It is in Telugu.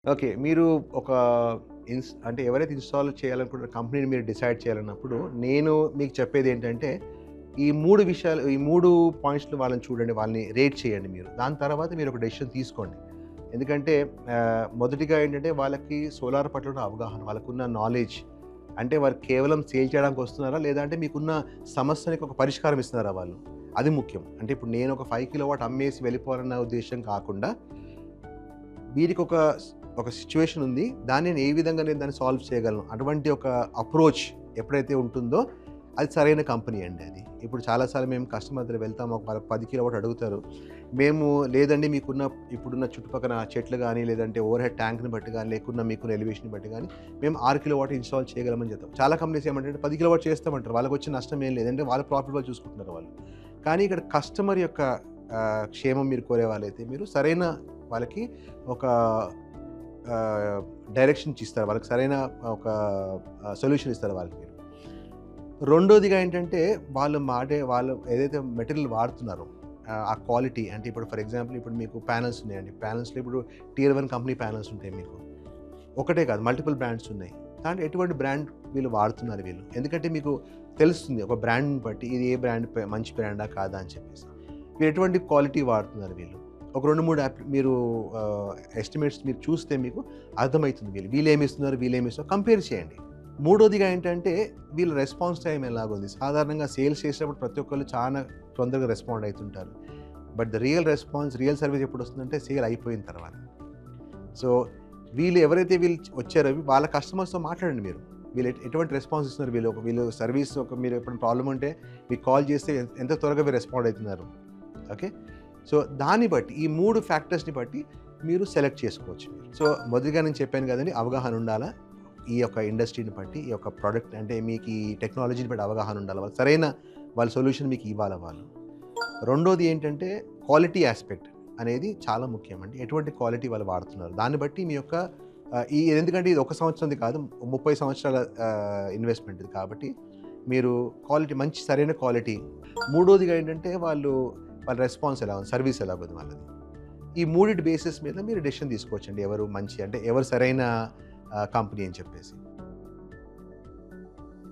ఓకే. మీరు ఒక అంటే ఎవరైతే ఇన్‌స్టాల్ చేయాలనుకుంటున్న కంపెనీని మీరు డిసైడ్ చేయాలన్నప్పుడు, నేను మీకు చెప్పేదేంటంటే, ఈ 3 విషయాలు, ఈ 3 పాయింట్స్‌లో వాళ్ళని చూడండి. వాళ్ళని రేట్ చేయండి మీరు. దాని తర్వాత మీరు ఒక డెసిషన్ తీసుకోండి. ఎందుకంటే మొదటిగా ఏంటంటే వాళ్ళకి సోలార్ పట్ల ఉన్న అవగాహన, వాళ్ళకున్న నాలెడ్జ్. అంటే వారు కేవలం సేల్ చేయడానికి వస్తున్నారా? లేదా అంటే మీకున్న సమస్యనికి ఒక పరిష్కారం ఇస్తున్నారా వాళ్ళు? అది ముఖ్యం. అంటే ఇప్పుడు నేను ఒక 5 కిలోవాట్ అమ్మేసి వెళ్ళిపోవాలన్న ఉద్దేశ్యం కాకుండా వీరికొక ఒక సిట్యుయేషన్ ఉంది. దాన్ని నేను ఏ విధంగా నేను దాన్ని సాల్వ్ చేయగలను. అటువంటి ఒక అప్రోచ్ ఎప్పుడైతే ఉంటుందో అది సరైన కంపెనీ అండి అది. ఇప్పుడు చాలా సార్లు మేము కస్టమర్ దగ్గర వెళ్తాము. వాళ్ళకి 10 కిలోవాట్ అడుగుతారు. మేము లేదండి మీకున్న ఇప్పుడున్న చుట్టుపక్కల చెట్లు గానీ, లేదంటే ఓవర్ హెడ్ ట్యాంక్‌ని బట్టి గానీ, లేకున్నా మీకున్న ఎలివేషన్‌ని బట్టి గానీ, మేము 6 కిలోవాట్ ఇన్‌స్టాల్ చేయగలమని చెప్తాం. చాలా కంపెనీస్ ఏమంటారంటే 10 కిలోవాట్ చేస్తామంటారు. వాళ్ళకొచ్చే నష్టం ఏం లేదు. అంటే వాళ్ళ ప్రాఫిట్ వాళ్ళు చూసుకుంటున్నారు వాళ్ళు. కానీ ఇక్కడ కస్టమర్ యొక్క క్షేమం మీరు కోరే వాళ్ళైతే మీరు సరైన వాళ్ళకి ఒక డైరెక్షన్ ఇస్తారు. వాళ్ళకి సరైన ఒక సొల్యూషన్ ఇస్తారు వాళ్ళకి మీరు. రెండోదిగా ఏంటంటే వాళ్ళు ఏదైతే మెటీరియల్ వాడుతున్నారో ఆ క్వాలిటీ అంటే ఇప్పుడు ఫర్ ఎగ్జాంపుల్ ఇప్పుడు మీకు ప్యానెల్స్ ఉన్నాయండి. ప్యానెల్స్‌లో ఇప్పుడు టియర్ 1 కంపెనీ ప్యానెల్స్ ఉంటాయి మీకు. ఒకటే కాదు మల్టిపుల్ బ్రాండ్స్ ఉన్నాయి. దాంట్లో ఎటువంటి బ్రాండ్ వీళ్ళు వాడుతున్నారు వీళ్ళు. ఎందుకంటే మీకు తెలుస్తుంది ఒక బ్రాండ్‌ని బట్టి ఇది ఏ బ్రాండ్ మంచి బ్రాండా కాదా అని చెప్పేసి. వీళ్ళు ఎటువంటి క్వాలిటీ వాడుతున్నారు వీళ్ళు. ఒక 2, 3 మీరు ఎస్టిమేట్స్ మీరు చూస్తే మీకు అర్థమవుతుంది వీళ్ళేమిస్తున్నారు కంపేర్ చేయండి. మూడోదిగా ఏంటంటే వీళ్ళ రెస్పాన్స్ టైం ఎలాగుంది. సాధారణంగా సేల్స్ చేసేటప్పుడు ప్రతి ఒక్కళ్ళు చాలా తొందరగా రెస్పాండ్ అయితుంటారు. బట్ ద రియల్ సర్వీస్ ఎప్పుడొస్తుందంటే సేల్ అయిపోయిన తర్వాత. సో వీళ్ళు వచ్చారో వాళ్ళ కస్టమర్స్‌తో మాట్లాడండి మీరు. వీళ్ళు ఎటువంటి రెస్పాన్స్ ఇస్తున్నారు వీళ్ళు సర్వీస్ మీరు ఎప్పుడైనా ప్రాబ్లమ్ ఉంటే మీకు కాల్ చేస్తే ఎంత త్వరగా మీరు రెస్పాండ్ అయితున్నారు. ఓకే. సో దాన్ని బట్టి ఈ 3 ఫ్యాక్టర్స్‌ని బట్టి మీరు సెలెక్ట్ చేసుకోవచ్చు. సో మొదటిగా నేను చెప్పాను కదండీ అవగాహన ఉండాలా. ఈ యొక్క ఇండస్ట్రీని బట్టి, ఈ యొక్క ప్రొడక్ట్ అంటే మీకు ఈ టెక్నాలజీని బట్టి అవగాహన ఉండాలి. వాళ్ళ సొల్యూషన్ మీకు ఇవ్వాలా వాళ్ళు. రెండోది ఏంటంటే క్వాలిటీ యాస్పెక్ట్ అనేది చాలా ముఖ్యమండి. ఎటువంటి క్వాలిటీ వాళ్ళు వాడుతున్నారు. దాన్ని బట్టి మీ యొక్క ఎందుకంటే ఇది 1 సంవత్సరంది కాదు 30 సంవత్సరాల ఇన్వెస్ట్‌మెంట్ ఇది కాబట్టి మీరు మంచి సరైన క్వాలిటీ. మూడోదిగా ఏంటంటే వాళ్ళ రెస్పాన్స్ ఎలా ఉంది, సర్వీస్ ఎలాగుంది వాళ్ళది. ఈ మూడిటి బేసిస్ మీద మీరు డెసిషన్ తీసుకోవచ్చండి. ఎవరు సరైన కంపెనీ అని చెప్పేసి.